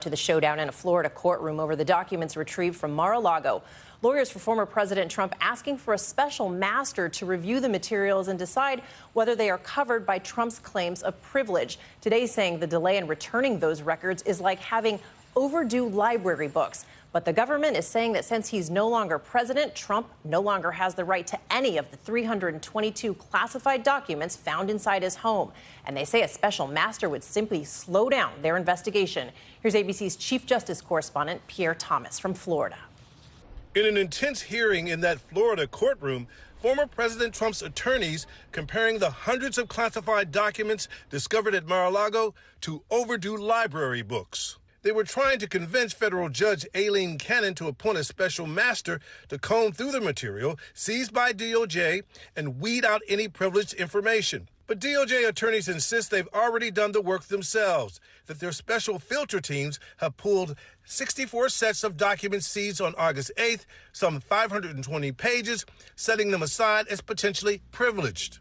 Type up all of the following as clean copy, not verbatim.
To the showdown in a Florida courtroom over the documents retrieved from Mar-a-Lago. Lawyers for former President Trump asking for a special master to review the materials and decide whether they are covered by Trump's claims of privilege. Today saying the delay in returning those records is like having overdue library books. But the government is saying that since he's no longer president, Trump no longer has the right to any of the 322 classified documents found inside his home. And they say a special master would simply slow down their investigation. Here's ABC's Chief Justice correspondent Pierre Thomas from Florida. In an intense hearing in that Florida courtroom, former President Trump's attorneys comparing the hundreds of classified documents discovered at Mar-a-Lago to overdue library books. They were trying to convince federal judge 𝗦𝘂𝗯𝘀𝗰𝗿 to appoint a special master to comb through the material seized by DOJ and weed out any privileged information. But DOJ attorneys insist they've already done the work themselves, that their special filter teams have pulled 64 sets of documents seized on August 8th, some 520 pages, setting them aside as potentially privileged.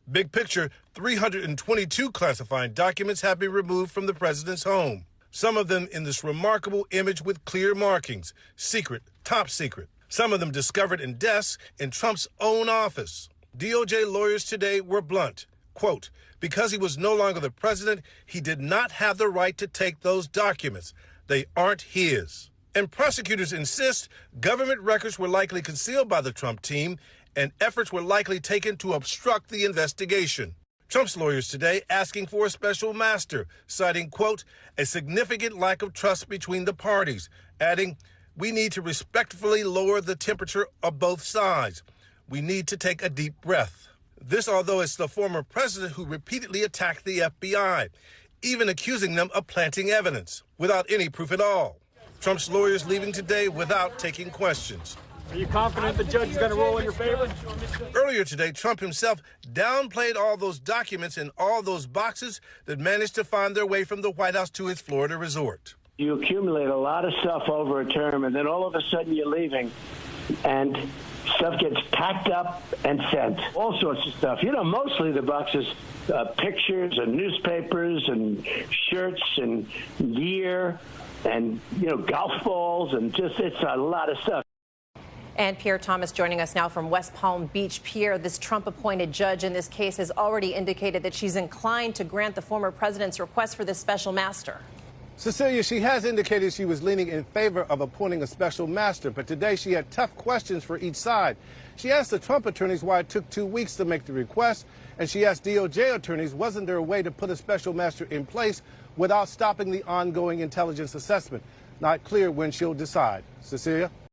Big picture, 322 classified documents have been removed from the president's home. Some of them in this remarkable image with clear markings, secret, top secret. Some of them discovered in desks in Trump's own office. DOJ lawyers today were blunt. Quote, because he was no longer the president, he did not have the right to take those documents. They aren't his. And prosecutors insist government records were likely concealed by the Trump team and efforts were likely taken to obstruct the investigation. Trump's lawyers today asking for a special master, citing, quote, a significant lack of trust between the parties, adding, we need to respectfully lower the temperature of both sides. We need to take a deep breath. This, although it's the former president who repeatedly attacked the FBI, even accusing them of planting evidence without any proof at all. Trump's lawyers leaving today without taking questions. Are you confident the judge is going to rule in your favor? Earlier today, Trump himself downplayed all those documents in all those boxes that managed to find their way from the White House to his Florida resort. You accumulate a lot of stuff over a term, and then all of a sudden you're leaving, and stuff gets packed up and sent. All sorts of stuff. You know, mostly the boxes, pictures and newspapers and shirts and gear and, you know, golf balls, and just it's a lot of stuff. And Pierre Thomas joining us now from West Palm Beach. Pierre, this Trump-appointed judge in this case has already indicated that she's inclined to grant the former president's request for this special master. Cecilia, she has indicated she was leaning in favor of appointing a special master, but today she had tough questions for each side. She asked the Trump attorneys why it took 2 weeks to make the request, and she asked DOJ attorneys wasn't there a way to put a special master in place without stopping the ongoing intelligence assessment. Not clear when she'll decide. Cecilia?